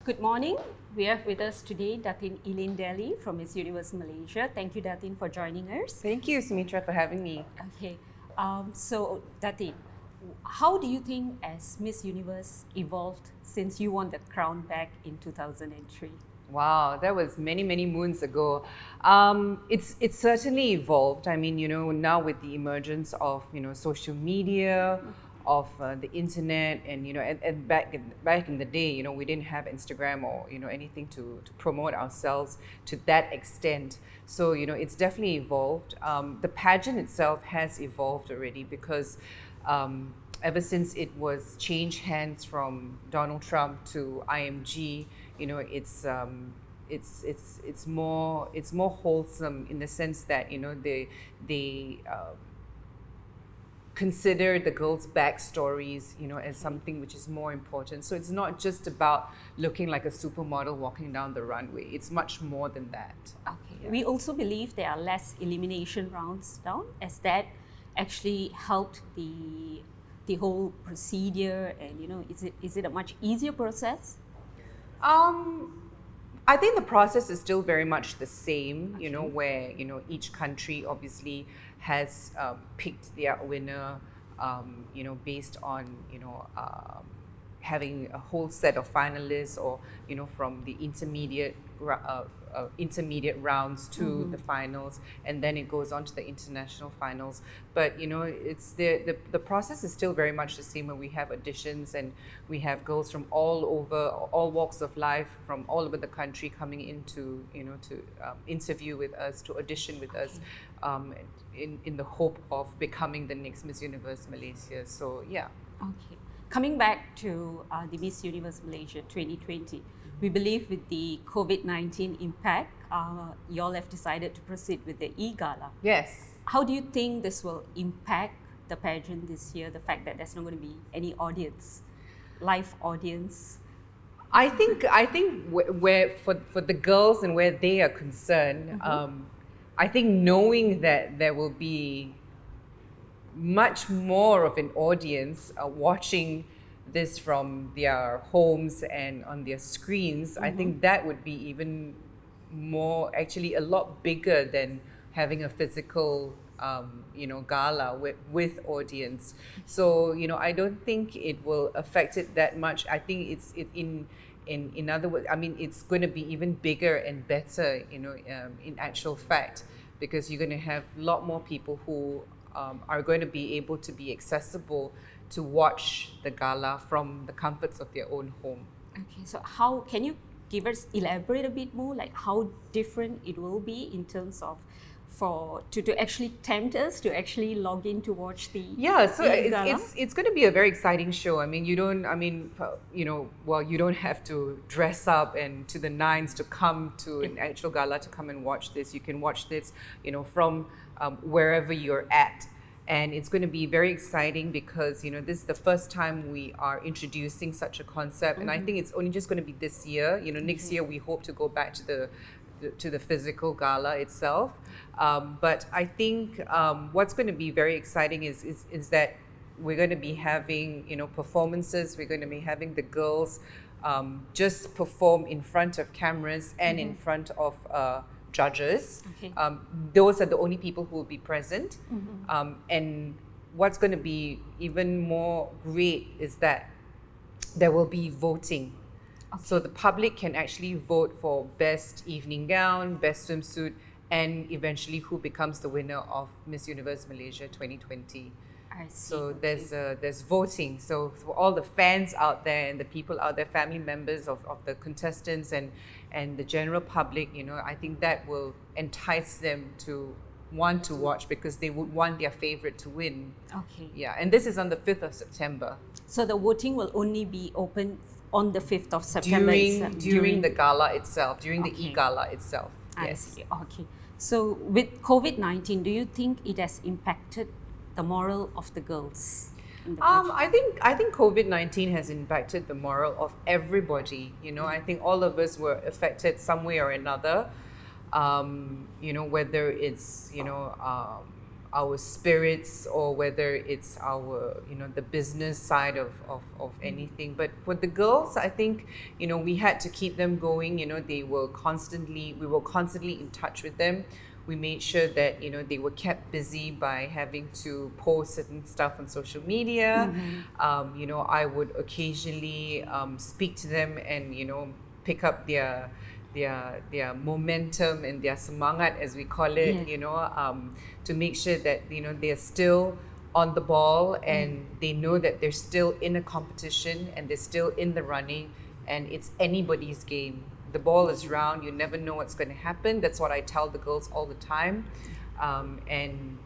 Good morning. We have with us today Datin Elaine Daly from Miss Universe Malaysia. Thank you, Datin, for joining us. Thank you, Sumitra, for having me. Okay. So, Datin, how do you think as Miss Universe evolved since you won the crown back in 2003? Wow, that was many, many moons ago. It's certainly evolved. I mean, now with the emergence of social media, of the internet, and and back in the day, we didn't have Instagram or anything to promote ourselves to that extent. So it's definitely evolved. The pageant itself has evolved already because. Ever since it was changed hands from Donald Trump to IMG, it's more wholesome in the sense that they consider the girls' backstories as something which is more important. So it's not just about looking like a supermodel walking down the runway. It's much more than that. Okay. Yeah. We also believe there are less elimination rounds down, as that actually helped the whole procedure, and is it a much easier process? I think the process is still very much the same, Okay. where each country obviously has picked their winner, based on having a whole set of finalists, or from the intermediate rounds to the finals, and then it goes on to the international finals. But it's the process is still very much the same, where we have auditions and we have girls from all over, all walks of life, from all over the country coming in to interview with us, to audition with us, in the hope of becoming the next Miss Universe Malaysia. So yeah. Okay. Coming back to the Miss Universe Malaysia 2020, we believe with the COVID-19 impact, you all have decided to proceed with the e-gala. Yes. How do you think this will impact the pageant this year, the fact that there's not going to be any audience, live audience? I think where for the girls and where they are concerned, I think knowing that there will be much more of an audience watching this from their homes and on their screens, I think that would be even more, actually a lot bigger than having a physical gala with audience. So I don't think it will affect it that much. I think in other words, I mean, it's going to be even bigger and better, in actual fact, because you're going to have a lot more people who are going to be able to be accessible to watch the gala from the comforts of their own home. Okay, so how can you elaborate a bit more, like how different it will be in terms of to actually tempt us to actually log in to watch the So gala? it's going to be a very exciting show. I mean, you don't have to dress up and to the nines to come to an actual gala to come and watch this. You can watch this from wherever you're at. And it's going to be very exciting because this is the first time we are introducing such a concept, and I think it's only just going to be this year. Next year we hope to go back to the physical gala itself. But I think what's going to be very exciting is that we're going to be having performances. We're going to be having the girls just perform in front of cameras and in front of judges. Okay. Those are the only people who will be present. And what's going to be even more great is that there will be voting. Okay. So the public can actually vote for best evening gown, best swimsuit, and eventually who becomes the winner of Miss Universe Malaysia 2020. I see. So there's voting. So for all the fans out there and the people out there, family members of the contestants and the general public, I think that will entice them to want to watch, because they would want their favorite to win. Okay. Yeah, and this is on the 5th of September. So the voting will only be open on the 5th of September itself, during the gala itself, during the Okay. e-gala itself. I Yes. see. Okay. So with COVID-19, do you think it has impacted the moral of the girls? In the pageant? I think COVID-19 has impacted the moral of everybody. I think all of us were affected some way or another. Whether it's our spirits, or whether it's our, the business side of anything. But for the girls, I think, we had to keep them going. We were constantly in touch with them. We made sure that, they were kept busy by having to post certain stuff on social media. I would occasionally speak to them and, pick up their momentum and their semangat, as we call it, to make sure that, they're still on the ball, and they know that they're still in a competition and they're still in the running, and it's anybody's game. The ball is round. You never know what's going to happen. That's what I tell the girls all the time. And,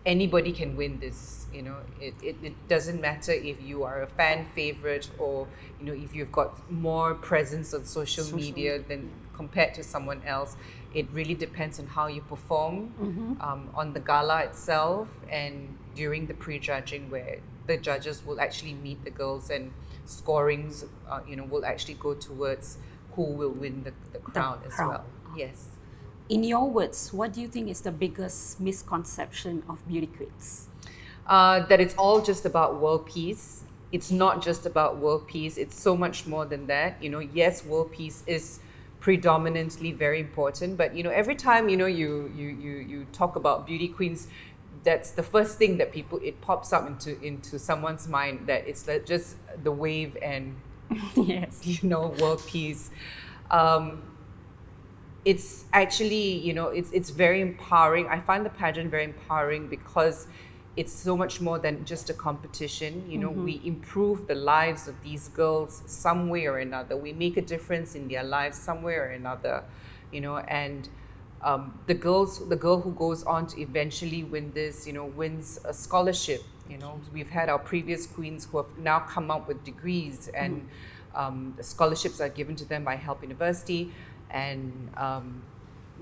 anybody can win this. It doesn't matter if you are a fan favorite, or, if you've got more presence on social media than compared to someone else. It really depends on how you perform on the gala itself, and during the prejudging, where the judges will actually meet the girls, and scorings, will actually go towards who will win the crown as well. Yes. In your words, what do you think is the biggest misconception of beauty queens? That it's all just about world peace. It's not just about world peace. It's so much more than that. Yes, world peace is predominantly very important, but every time you talk about beauty queens, that's the first thing that it pops up into someone's mind, that it's just the wave and yes, world peace. It's actually, it's very empowering. I find the pageant very empowering because it's so much more than just a competition. We improve the lives of these girls some way or another. We make a difference in their lives some way or another, and the girl who goes on to eventually win this, wins a scholarship. We've had our previous queens who have now come up with degrees, and the scholarships are given to them by Help University, and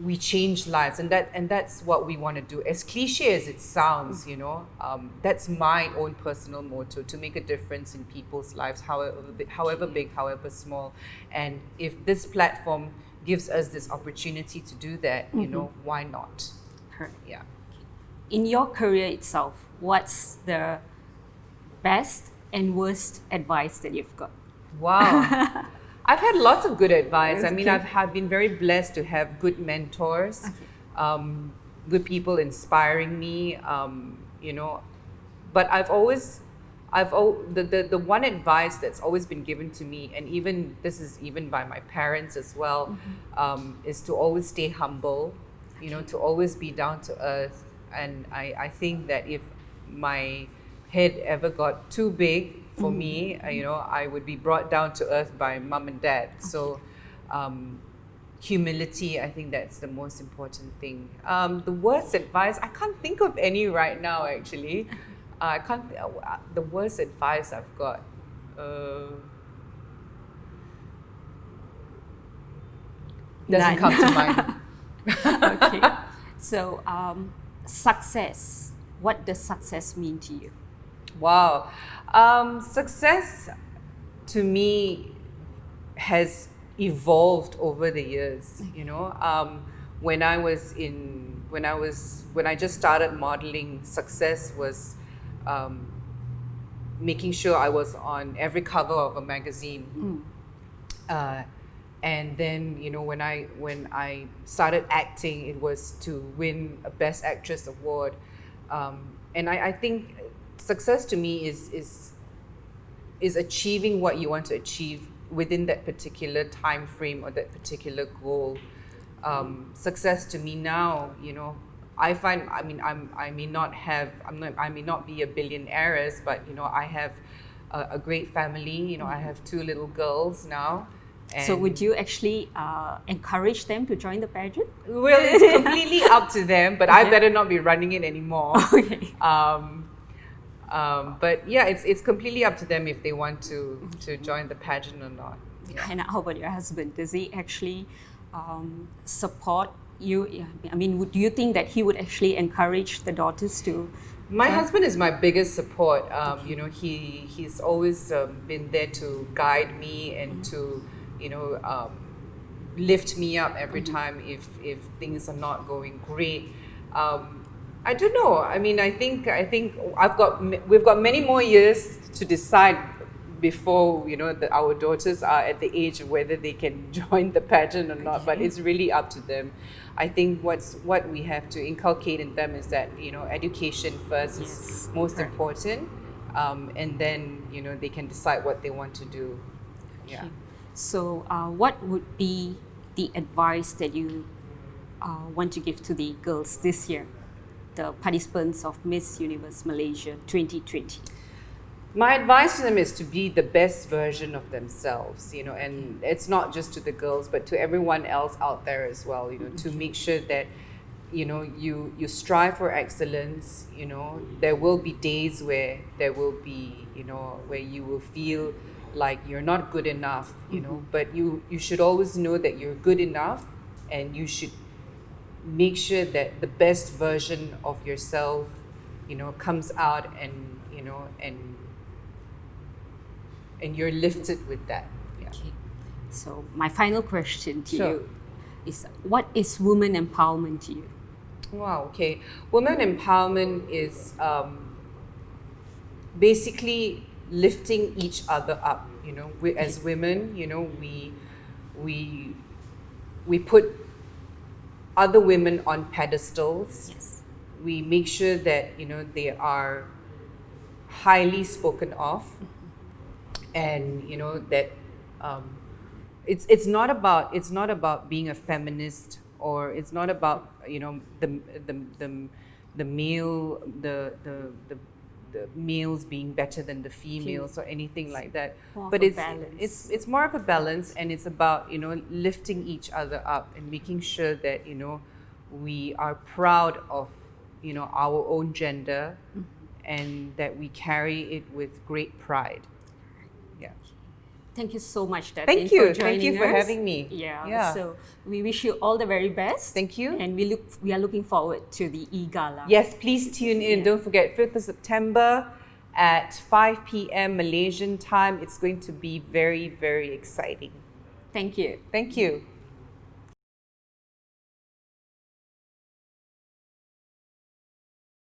we change lives, and that's what we want to do. As cliche as it sounds, that's my own personal motto, to make a difference in people's lives, however big, however small. And if this platform gives us this opportunity to do that, why not? Correct. Yeah. In your career itself, what's the best and worst advice that you've got? Wow. I've had lots of good advice. Okay. I've been very blessed to have good mentors, good people inspiring me, but the one advice that's always been given to me, and this is even by my parents as well, is to always stay humble, to always be down to earth. And I think that if my head ever got too big for me, I would be brought down to earth by mum and dad. So humility, I think that's the most important thing. The worst advice, I can't think of any right now, actually. The worst advice I've got, doesn't come to mind. Okay. So, success. What does success mean to you? Wow. Success to me has evolved over the years. When I just started modeling, success was making sure I was on every cover of a magazine. And then, when I started acting, it was to win a Best Actress award. And I think success to me is achieving what you want to achieve within that particular time frame or that particular goal. Success to me now, I find, I may not be a billionaire, but I have a great family. I have 2 little girls now. So would you actually encourage them to join the pageant? Well, it's completely up to them, but I better not be running it anymore. Okay. But yeah, it's completely up to them if they want to join the pageant or not. Yeah. And how about your husband? Does he actually support you? Do you think that he would actually encourage the daughters to? My husband is my biggest support. He's always been there to guide me and to lift me up every time if things are not going great. I don't know. I mean, I think we've got many more years to decide before our daughters are at the age of whether they can join the pageant or not. But it's really up to them. I think what we have to inculcate in them is that education first is most important, and then they can decide what they want to do. Yeah. So, what would be the advice that you want to give to the girls this year, the participants of Miss Universe Malaysia 2020? My advice to them is to be the best version of themselves, and it's not just to the girls, but to everyone else out there as well, to make sure that, you strive for excellence. There will be days where there will be, where you will feel like you're not good enough, but you should always know that you're good enough, and you should make sure that the best version of yourself, comes out, and you're lifted with that. Yeah. Okay. So my final question to Sure. you is, what is women empowerment to you? Wow, okay. Women empowerment is basically lifting each other up. We, as women, we put other women on pedestals. Yes. We make sure that they are highly spoken of, and that it's not about being a feminist, or it's not about the males being better than the females or anything like that. But it's more of a balance, and it's about lifting each other up and making sure that we are proud of our own gender, and that we carry it with great pride. Yeah. Thank you so much, Datin, Thank you. for joining Thank you for us. having me. Yeah. So we wish you all the very best. Thank you. And we are looking forward to the e-gala. Yes, please tune in. Don't forget, 5th of September at 5 p.m. Malaysian time. It's going to be very, very exciting. Thank you. Thank you.